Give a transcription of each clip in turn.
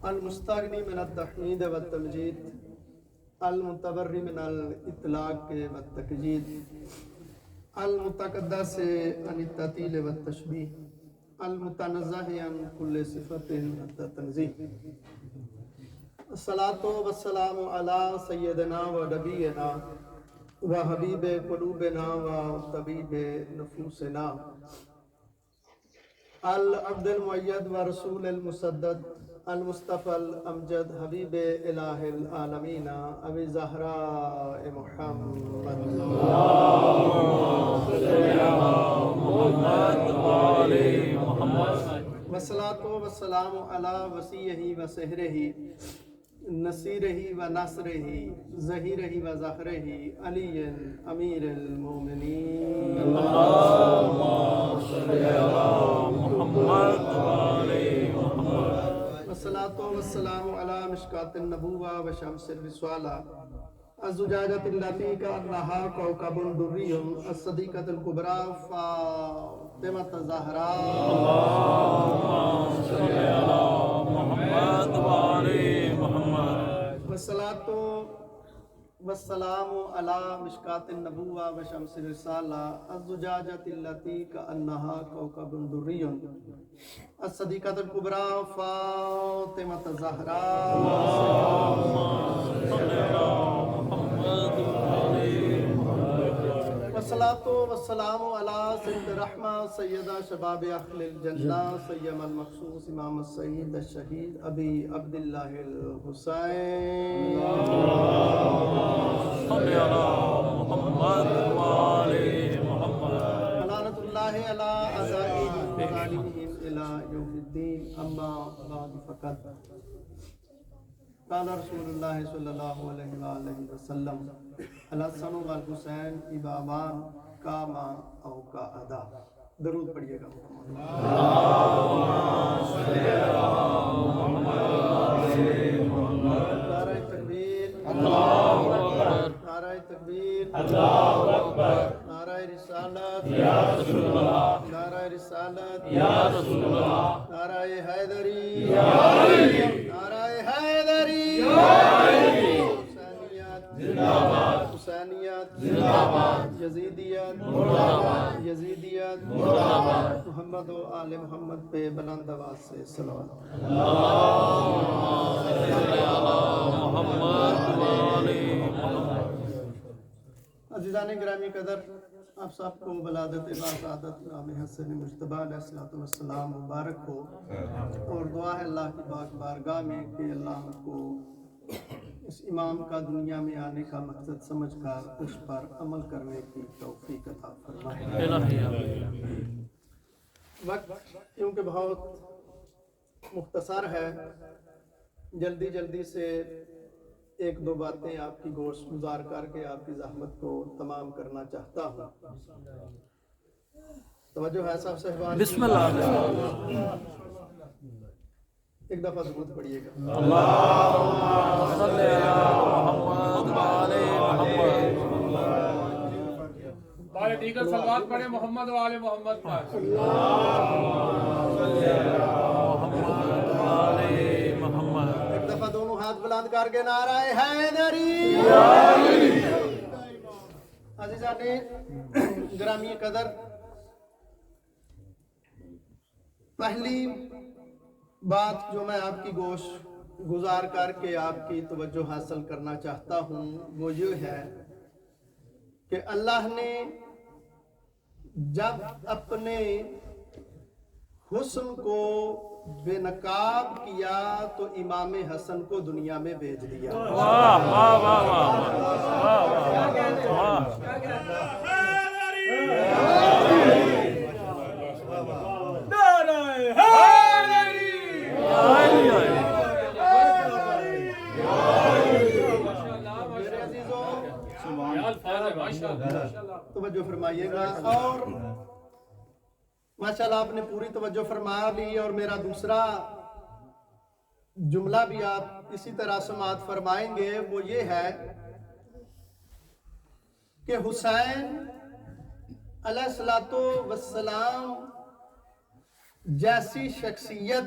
المستغنی من التحمید والتمجید، المتبری من الاطلاق والتکجید، المتقدس عن التعطیل والتشبیہ، المتنزہ عن کل صفت التنزیہ۔ الصلاۃ والسلام علی سیدنا و نبینا و حبیب قلوبنا و طبیب نفوسنا العبد المؤید و رسول المسدد المصطفى الامجد حبیب الہ العالمین ابی زہراء محمد والصلاۃ والسلام علی وسیعہ و سحرہ نصیرہ و نصرہ ظہیرہ و ظہرہ علی امیر المومنین والصلاۃ والسلام علی مشکاۃ النبوہ و شمس الرسالہ الزجاجۃ التی کأنہا کوکب دری الصدیقۃ الکبریٰ فاطمۃ الزہراء والصلاۃ والسلام علی مشکاۃ النبوہ و شمس الرسالہ الزجاجۃ التی کأنہا کوکب دری الصدیقۃ الکبریٰ فاطمۃ الزہراء والصلاۃ والسلام علی سید الرحمہ سیدہ شباب اہل الجنہ سیم المخصوص امام السعید الشہید ابی عبداللہ الحسین لعنۃ اللہ علی اعدائہ وظالمہم الی یوم الدین اما بعد فقط قال رسول اللہ صلی اللہ علیہ وآلہ وسلم الحسن والحسین ابامان کاما او کا ادا۔ درود پڑھیے گا۔ نعرہ تکبیر، نعرہ تکبیر، نعرہ رسالت، نعرہ رسالت، نعرہ حیدری، نعرہ حیدری، حسینیت، یزیدیت، یزیدیت، محمد و آل محمد پہ بلند آواز سے صلوات۔ عزیزان گرامی قدر، آپ سب کو ولادت باسعادت امام حسن مجتبیٰ علیہ السلام مبارک ہو، اور دعا ہے اللہ کی پاک بارگاہ میں کہ اللہ ہم کو اس امام کا دنیا میں آنے کا مقصد سمجھ کر اس پر عمل کرنے کی توفیق عطا فرمائے۔ وقت کیونکہ بہت مختصر ہے، جلدی جلدی سے ایک دو باتیں آپ کی گوش گزار کر کے آپ کی زحمت کو تمام کرنا چاہتا ہوں۔ توجہ ہے سب صاحبان؟ بسم اللہ، ایک دفعہ درود پڑھیے گا۔ اللہم صلی علی محمد وعلی محمد۔ بارے دیگر صلوات پڑھیں محمد وعلی محمد پر۔ اللہم صلی علی محمد وعلی محمد۔ ایک دفعہ دونوں ہاتھ بلند کر کے نعرہ حیدری۔ عزیزان گرامی قدر، پہلی بات جو میں آپ کی گوش گزار کر کے آپ کی توجہ حاصل کرنا چاہتا ہوں وہ یہ ہے کہ اللہ نے جب اپنے حسن کو بے نقاب کیا تو امام حسن کو دنیا میں بھیج دیا۔ واہ واہ واہ واہ توجہ فرمائیے گا، اور ماشاءاللہ آپ نے پوری توجہ فرما لی، اور میرا دوسرا جملہ بھی آپ اسی طرح سماعت فرمائیں گے، وہ یہ ہے کہ حسین علیہ السلام جیسی شخصیت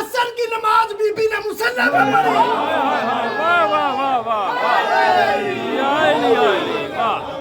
عصر کی نماز بی بی نے مصلی میں پڑھی. واہ واہ واہ واہ واہ یا علی یا علی واہ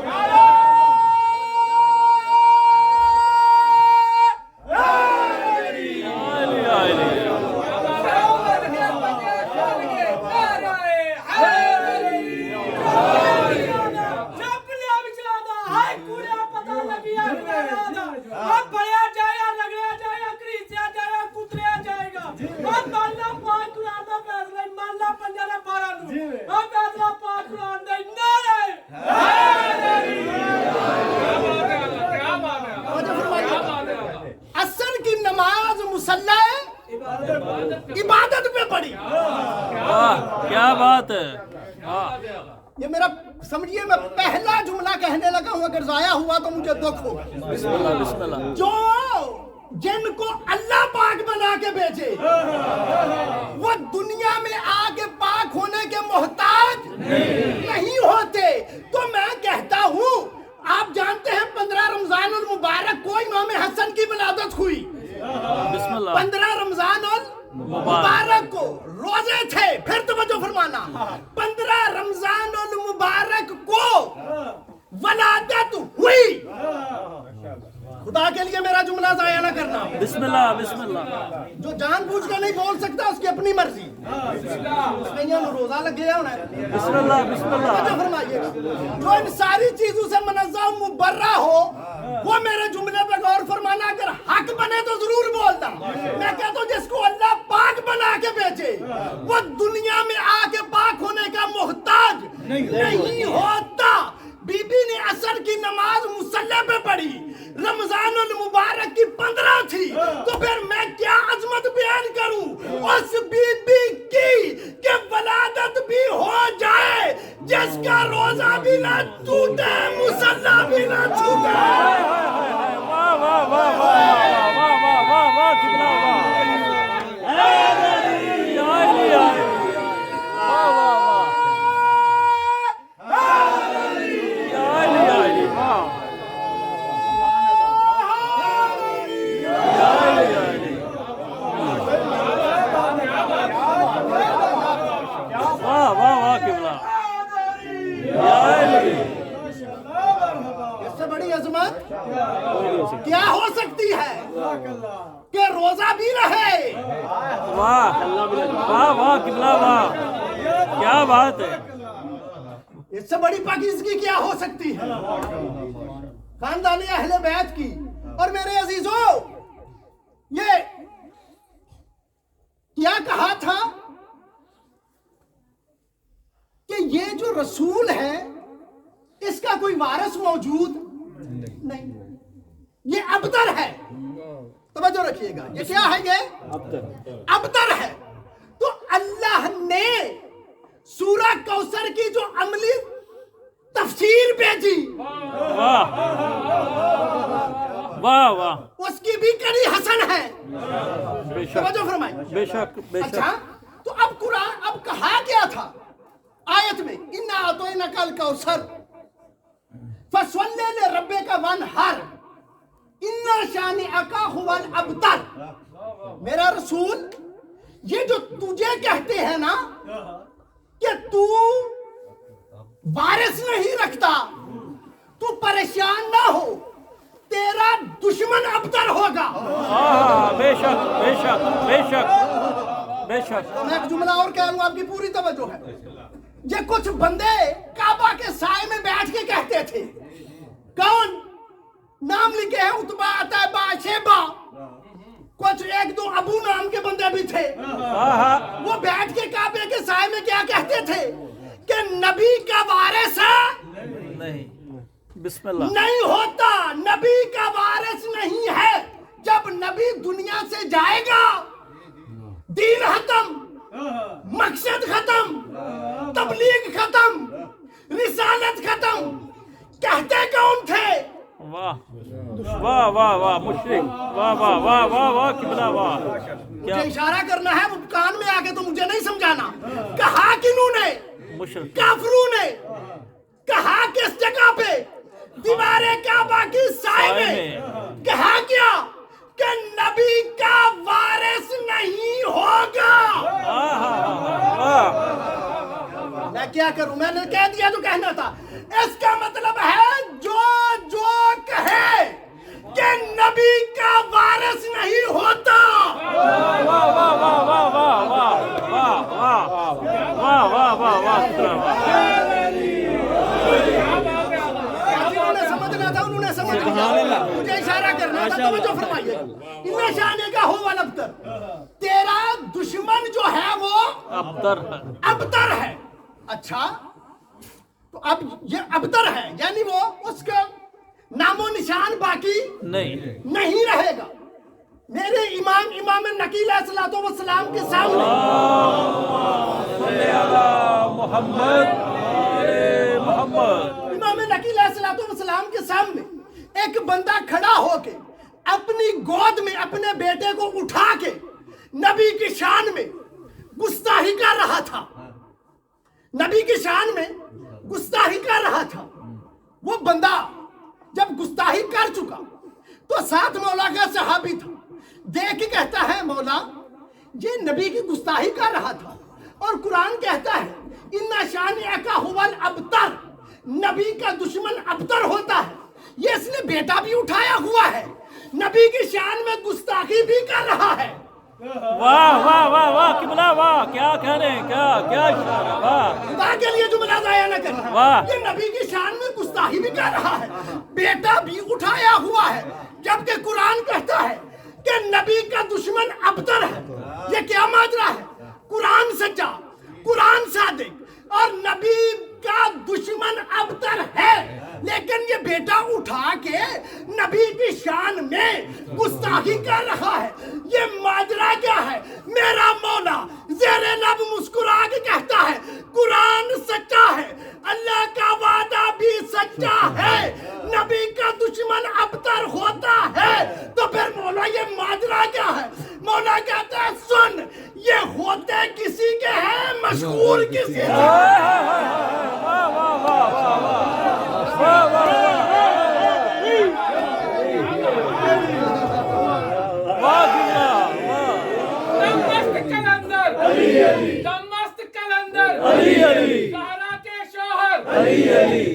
عصر کی نماز مصلی عبادت پہ پڑھی. واہ کیا بات ہے واہ یہ میرا سمجھیے میں پہلا جملہ کہنے لگا ہوں, اگر ضائع ہوا تو مجھے دکھ ہوگا. بسم اللہ بسم اللہ. جو جن کو اللہ پاک بنا کے بھیجے وہ دنیا میں آ کے پاک ہونے کے محتاج نہیں ہوتے. تو میں کہتا ہوں, آپ جانتے ہیں 15 رمضان المبارک کو امام حسن کی ولادت ہوئی. بسم اللہ. 15 رمضان المبارک کو روزے تھے. پھر توجہ فرمانا, 15 رمضان المبارک کو ولادت ہوئی. خدا کے لیے میرا جملہ ضائع نہ کرنا. بسم اللہ بسم اللہ. جو جان بوجھ کے نہیں بول سکتا اس کی اپنی مرضی. اس میں یہ روزہ لگ گیا ہونا ہے. بسم اللہ بسم اللہ. توجہ فرمائیے گا, جو ان ساری چیزوں سے منزہ مبرہ ہو وہ میرے جملے پہ غور فرمانا. اگر حق بنے تو ضرور بولتا. میں کہتا ہوں جس کو اللہ پاک بنا کے بھیجے وہ دنیا میں آ کے پاک ہونے کا محتاج نہیں ہوتا. بی بی نے عصر کی نماز مصلی پہ پڑھی. رمضان المبارک کی 15 تھی. تو پھر میں کیا عظمت بیان کروں اس بی بی کی کہ ولادت بھی ہو جائے, جس کا روزہ بھی نہ ٹوٹے, مصلی بھی نہ چھوٹے. واہ واہ واہ واہ واہ واہ واہ واہ قبلہ واہ یا علی یا علی واہ واہ واہ یا علی یا علی واہ یا علی یا علی واہ واہ واہ قبلہ یا علی. اس سے بڑی عظمت کیا ہو سکتی ہے کہ روزہ بھی رہے. واہ واہ واہ قبلہ واہ کیا بات ہے. اس سے بڑی پاکیزگی کیا ہو سکتی ہے خاندان اہل بیت کی. اور میرے عزیزوں, یہ کیا کہا تھا کہ یہ جو رسول ہے اس کا کوئی وارث موجود نہیں, یہ ابتر ہے. توجہ رکھیے گا, یہ کیا ہے, یہ ابتر ہے. تو اللہ نے سورہ کوثر کی جو عملی تفسیر بھیجی واہ واہ واہ اس کی بھی کڑی حسن ہے. بے شک توجہ فرمائیں. بے شک بے شک. اچھا, تو اب قرآن اب کہا کیا تھا آیت میں, اِنَّا أَعْطَيْنَاكَ الْكَوْثَرَ فَصَلِّ لِرَبِّكَ وَانْحَرْ إِنَّ شَانِئَكَ هُوَ الْأَبْتَرُ. میرا رسول, یہ جو تجھے کہتے ہیں نا کہ تو وارث نہیں رکھتا, تو پریشان نہ ہو, تیرا دشمن ابتر ہوگا. بے شک بے شک بے شک بے شک. میں ایک جملہ اور کہہ لوں, آپ کی پوری توجہ ہے. یہ کچھ بندے کعبہ کے سائے میں بیٹھ کے کہتے تھے, کون نام لکھے ہیں, عتبہ, عتیبہ, شیبہ, کچھ ایک دو ابو نام کے بندے بھی تھے. وہ بیٹھ کے کعبے کے سائے میں کیا کہتے تھے کہ نبی کا وارث ہے نہیں. بسم اللہ. نہیں ہوتا, نبی کا وارث نہیں ہے. جب نبی دنیا سے جائے گا دین ختم, مقصد ختم, تبلیغ ختم, رسالت ختم. کہتے کون تھے؟ واہ واہ واہ واہ مشرک. واہ واہ واہ واہ واہ قبلہ واہ. مجھے اشارہ کرنا ہے, وہ کان میں آگے تو مجھے نہیں سمجھانا. کہا کنہوں نے؟ مشرک. کافروں نے. کہا کس جگہ پہ؟ دیوار کعبہ کی سائے میں. کہا کیا کہ نبی کا وارث نہیں کیا کروں؟ میں نے کہہ دیا جو کہنا تھا. اس کا مطلب ہے جو کہے کہ نبی کا وارث نہیں ہوتا. واہ واہ واہ واہ واہ واہ واہ واہ واہ واہ واہ. جنہوں نے سمجھنا تھا انہوں نے سمجھ لیا. مجھے اشارہ کرنا تھا. توجہ فرمائیے. ان شانے کا ہو والابتر. تیرا دشمن جو ہے وہ ابتر ہے. اچھا تو اب یہ ابتر ہے یعنی وہ اس کا نام و نشان باقی نہیں رہے گا. میرے امام نقی علیہ الصلوۃ والسلام کے سامنے امام نقی علیہ الصلوۃ والسلام کے سامنے ایک بندہ کھڑا ہو کے اپنی گود میں اپنے بیٹے کو اٹھا کے نبی کی شان میں گستاخی کر رہا تھا. نبی کی شان میں گستاخی کر رہا تھا. وہ بندہ جب گستاخی کر چکا تو ساتھ مولا کا صحابی تھا. دیکھ کے کہتا ہے مولا یہ نبی کی گستاخی کر رہا تھا اور قرآن کہتا ہے ان شانئک هو الابتر. نبی کا دشمن ابتر ہوتا ہے. یہ اس نے بیٹا بھی اٹھایا ہوا ہے, نبی کی شان میں گستاخی بھی کر رہا ہے. واہ واہ واہ واہ قبلہ واہ. کیا کہہ رہے ہیں, کیا اشارہ. واہ خدا کے لیے جملہ ضائع نہ کرنا. واہ. یہ نبی کی شان میں گستاخی بھی کر رہا ہے, بیٹا بھی اٹھایا ہوا ہے, جبکہ قرآن کہتا ہے کہ نبی کا دشمن ابتر ہے. یہ کیا ماجرا ہے؟ قرآن سچا, قرآن صادق اور نبی کا دشمن ابتر ہے, لیکن یہ بیٹا اٹھا کے نبی کی شان میں گستاخی کر رہا ہے. یہ ماجرا کیا ہے؟ میرا مولا زیر لب مسکرا کے کہتا ہے قرآن سچا ہے, اللہ کا وعدہ بھی سچا ہے, نبی کا دشمن ابتر ہوتا ہے. تو پھر مولا یہ ماجرا کیا ہے؟ مولا کہتا ہے سن, یہ ہوتے کسی کے ہیں, مشہور کسی کے دمست کلندر زہرا کے شوہر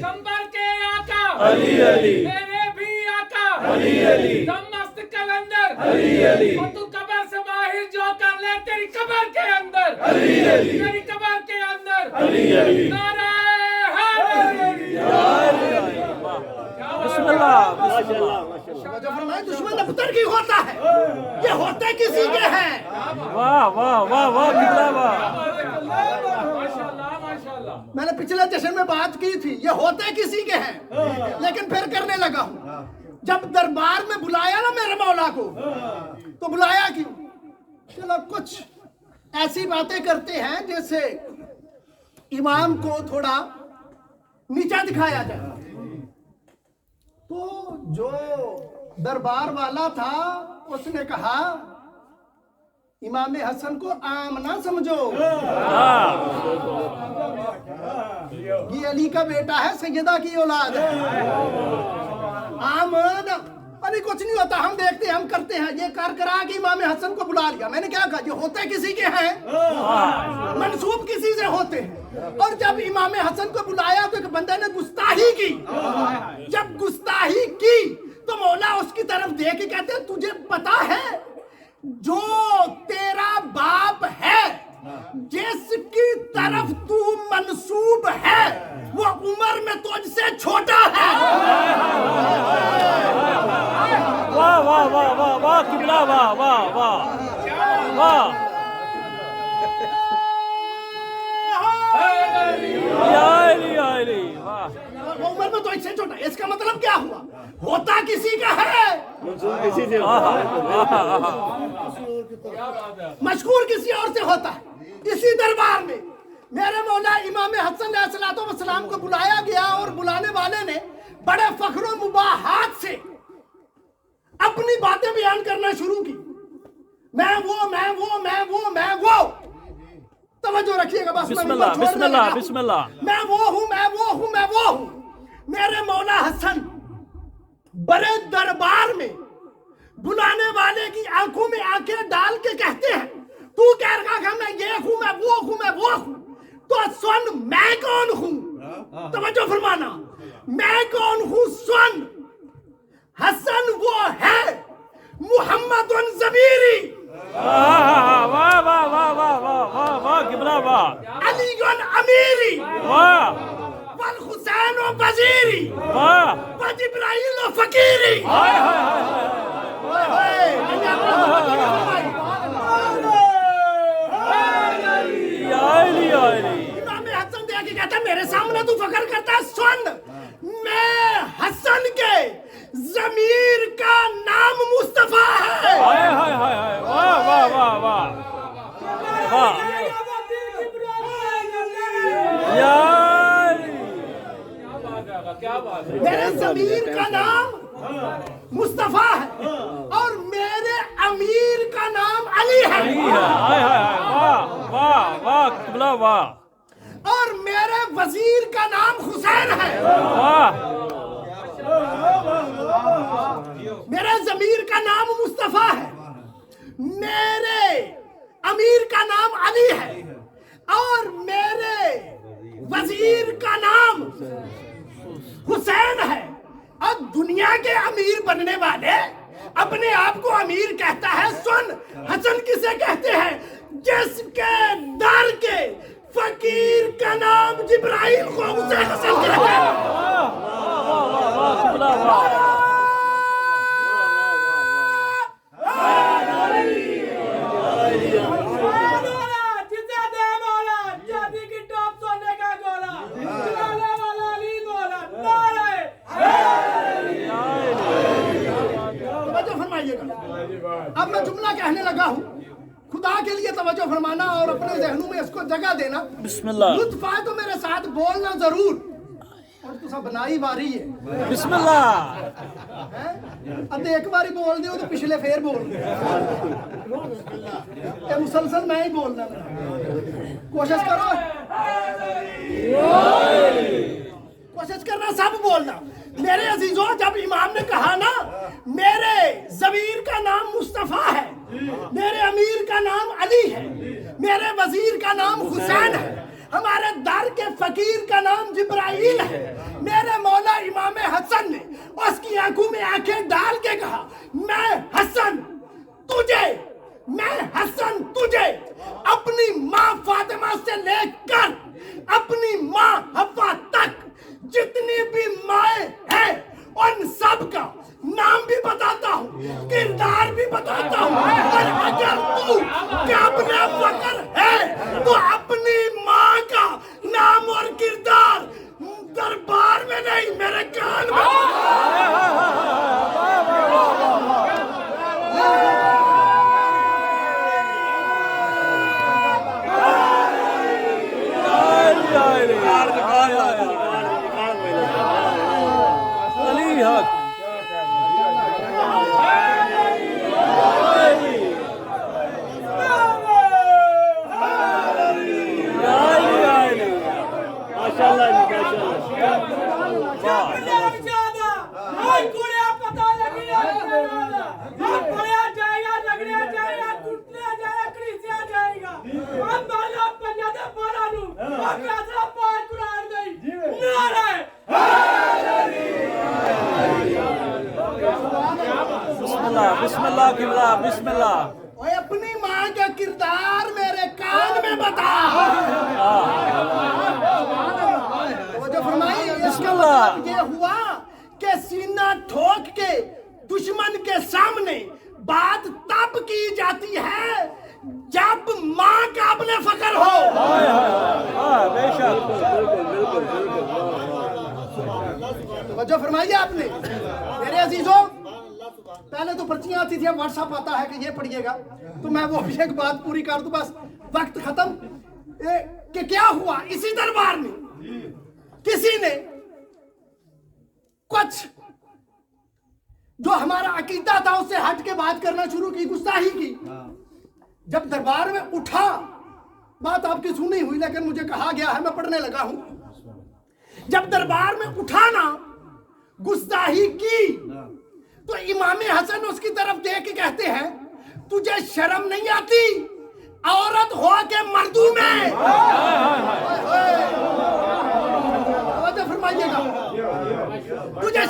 کمبر کے آقا میرے بھی آقا دمست کلندر. اور تو قبر سے باہر جو کر لے تیری قبر کے اندر, تیری قبر کے اندر. نعرہ بسم اللہ بسم اللہ. جو فرمائے دشمن ابتر کی ہوتا ہے, یہ ہوتے کسی کے ہیں. واہ واہ واہ واہ قبلہ واہ. میں نے پچھلے جشن میں بات کی تھی, یہ ہوتے کسی کے ہیں, لیکن پھر کرنے لگا ہوں. جب دربار میں بلایا نا میرے مولا کو, تو بلایا کیوں؟ چلو کچھ ایسی باتیں کرتے ہیں جیسے امام کو تھوڑا نیچا دکھایا جائے. تو جو دربار والا تھا اس نے کہا امام حسن کو عام نہ سمجھو, یہ علی کا بیٹا ہے, سیدہ کی اولاد ہے. عام ارے کچھ نہیں ہوتا, ہم دیکھتے ہیں, ہم کرتے ہیں. یہ کر کرا کے امام حسن کو بلا لیا. میں نے کیا کہا, یہ ہوتے کسی کے ہیں, منسوب کسی سے ہوتے ہیں. اور جب امام حسن کو بلایا تو ایک بندے نے گستاخی کی. جب گستاخی کی تو مولا اس کی طرف دیکھ کے کہتے ہیں تجھے پتا ہے جو تیرا باپ ہے, جس کی طرف تو منسوب ہے, وہ عمر میں تجھ سے چھوٹا ہے. واہ واہ واہ واہ واہ قبلہ واہ واہ واہ واہ. وہ عمر میں تجھ سے چھوٹا. اس کا مطلب کیا ہوا؟ ہوتا کسی کا ہے, مشکور کسی اور سے ہوتا ہے. اسی دربار میں میرے مولا امام حسن علیہ الصلوۃ والسلام کو بلایا گیا, اور بلانے والے نے بڑے فخر و مباحات سے اپنی باتیں بیان کرنا شروع کی. میں وہ توجہ رکھیے گا بس. بسم اللہ بسم اللہ بسم اللہ. میں وہ ہوں. میرے مولا حسن بڑے دربار میں بلانے والے کی آنکھوں میں آنکھیں ڈال کے کہتے ہیں تو کہہ رہا کہ میں یہ ہوں, میں وہ ہوں. تو سن میں کون ہوں، توجہ فرمانا، میں کون ہوں سن، حسن وہ ہے محمد ضمیری، واہ واہ واہ واہ واہ واہ واہ قبلہ واہ، علی امیری، واہ والحسین وزیری، واہ، وجبرائیل فقیری۔ ہائے ہائے ہائے، یا علی یا علی، امام حسن دیکھ کے کہتا ہے میرے سامنے تو فخر کرتا ہے، سن میں حسن کے ضمیر کا نام مصطفیٰ ہے۔ ہائے ہائے ہائے ہائے، واہ واہ واہ واہ واہ، یا علی، کیا بات ہے، میرے ضمیر کا نام مصطفیٰ ہے اور میرے امیر کا نام علی ہے، ہائے ہائے ہائے، واہ واہ واہ قبلہ واہ، اور میرے وزیر کا نام حسین ہے۔ واہ، میرے ضمیر کا نام مصطفیٰ ہے، میرے امیر کا نام علی ہے، اور میرے وزیر کا نام حسین ہے۔ اب دنیا کے امیر بننے والے اپنے آپ کو امیر کہتا ہے، سن حسن کسے کہتے ہیں؟ جس کے در کے فقیر کا نام جبرائیل کو اسے حسن کہتے ہیں۔ قبلہ واہ، جسے دے مولا جادی کی ٹاپ سونے کا گولا، چلانے والا علی مولا، نعرہ توجہ فرمائیے گا، اب میں جملہ کہنے لگا ہوں، خدا کے لیے توجہ فرمانا اور اپنے ذہنوں میں اس کو جگہ دینا۔ بسم اللہ، لطف آئے تو میرے ساتھ بولنا ضرور، اور تو سب بنائی باری ہے، بسم اللہ، اب ایک باری بول دیو تو پچھلے پھر بول دیو، یہ مسلسل میں ہی بولنا، کوشش کرو، کوشش کرنا سب بولنا۔ میرے عزیزوں، جب امام نے کہا نا میرے ضمیر کا نام مصطفیٰ ہے، میرے امیر کا نام علی ہے، میرے وزیر کا نام حسین ہے، ہمارے در کے فقیر کا نام جبرائیل ہے، میرے مولا امام حسن نے اس کی آنکھوں میں آنکھیں ڈال کے کہا، میں حسن تجھے اپنی ماں فاطمہ سے لے کر اپنی ماں حوا تک جتنی بھی مائیں ہیں ان سب کا نام بھی بتاتا ہوں، کردار بھی بتاتا ہوں، اور اگر تو قابل فخر ہے تو اپنی ماں کا نام اور کردار دربار میں نہیں میرے کان میں علی حق، بسم اللہ قبلہ، بسم اللہ، اوے اپنی ماں کا کردار میرے کان میں بتا۔ توجہ فرمائی، اس کا مطلب یہ ہوا کہ سینہ ٹھوک کے دشمن کے سامنے بات تب کی جاتی ہے جب ماں قابل فخر ہو۔ بے شک، توجہ فرمائیے آپ نے میرے عزیزوں، پہلے تو پرچیاں آتی تھی، اب واٹس ایپ آتا ہے کہ یہ پڑھیے گا، تو میں وہ بھی ایک بات پوری کر دوں، بس وقت ختم۔ کہ کیا ہوا اسی دربار میں کسی نے کچھ جو ہمارا عقیدہ تھا اس سے ہٹ کے بات کرنا شروع کی، گستاخی کی۔ جب دربار میں اٹھا، بات آپ کی سنی ہوئی لیکن مجھے کہا گیا ہے، میں پڑھنے لگا ہوں، جب دربار میں اٹھانا گستاخی کی تو امام حسن اس کی طرف دیکھ کے کہتے ہیں، تجھے شرم نہیں آتی عورت ہو کے مردوں میں؟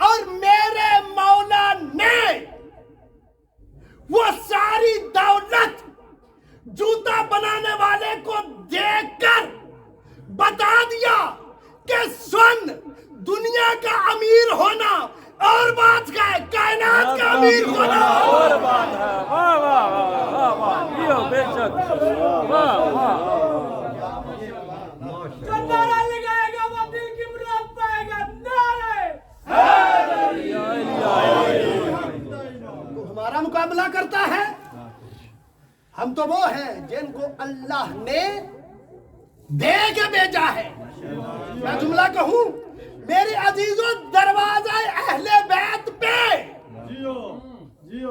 اور میرے مولا نے وہ ساری دولت جوتا بنانے والے کو دیکھ کر بتا دیا کہ سن، دنیا کا امیر ہونا اور بات کا ہے، کائنات کا امیر ہونا اور بات ہے۔ واہ واہ واہ واہ واہ، یہ بے شک، واہ واہ۔ جو نعرہ لگائے گا وہ دل کی مراد پائے گا۔ نعرہ تو ہمارا مقابلہ کرتا ہے، ہم تو وہ ہیں جن کو اللہ نے دے کے بھیجا ہے۔ میں جملہ کہوں، میرے عزیزوں، دروازہ اہل بیت پہ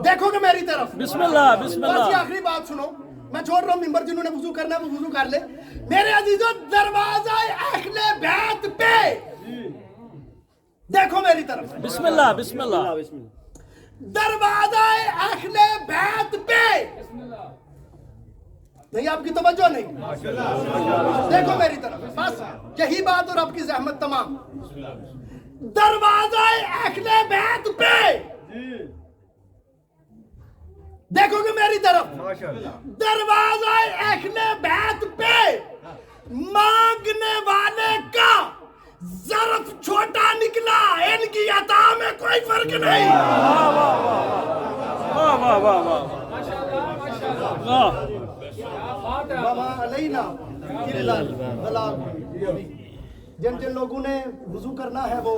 دیکھو کہ میری طرف، بسم اللہ بسم بس یہ اللہ۔ آخری بات سنو، میں چھوڑ رہا ہوں ممبر، جنہوں نے وضو کرنا ہے وہ وضو کر لے۔ میرے عزیزوں، دروازہ اہل بیت پہ دیکھو میری طرف، بسم اللہ بسم اللہ۔ دروازہ اہل بیت پہ نہیں، آپ کی توجہ نہیں، دیکھو میری طرف، بس یہی بات اور آپ کی زحمت تمام۔ دروازہ اہل بیت پہ دیکھو گے میری طرف، دروازہ اہل بیت پہ مانگنے والے کا ظرف چھوٹا نکلا، ان کی عطا میں کوئی فرق نہیں۔ واہ واہ واہ واہ واہ۔ وما علینا الا البلاغ۔ جن جن لوگوں نے وضو کرنا ہے وہ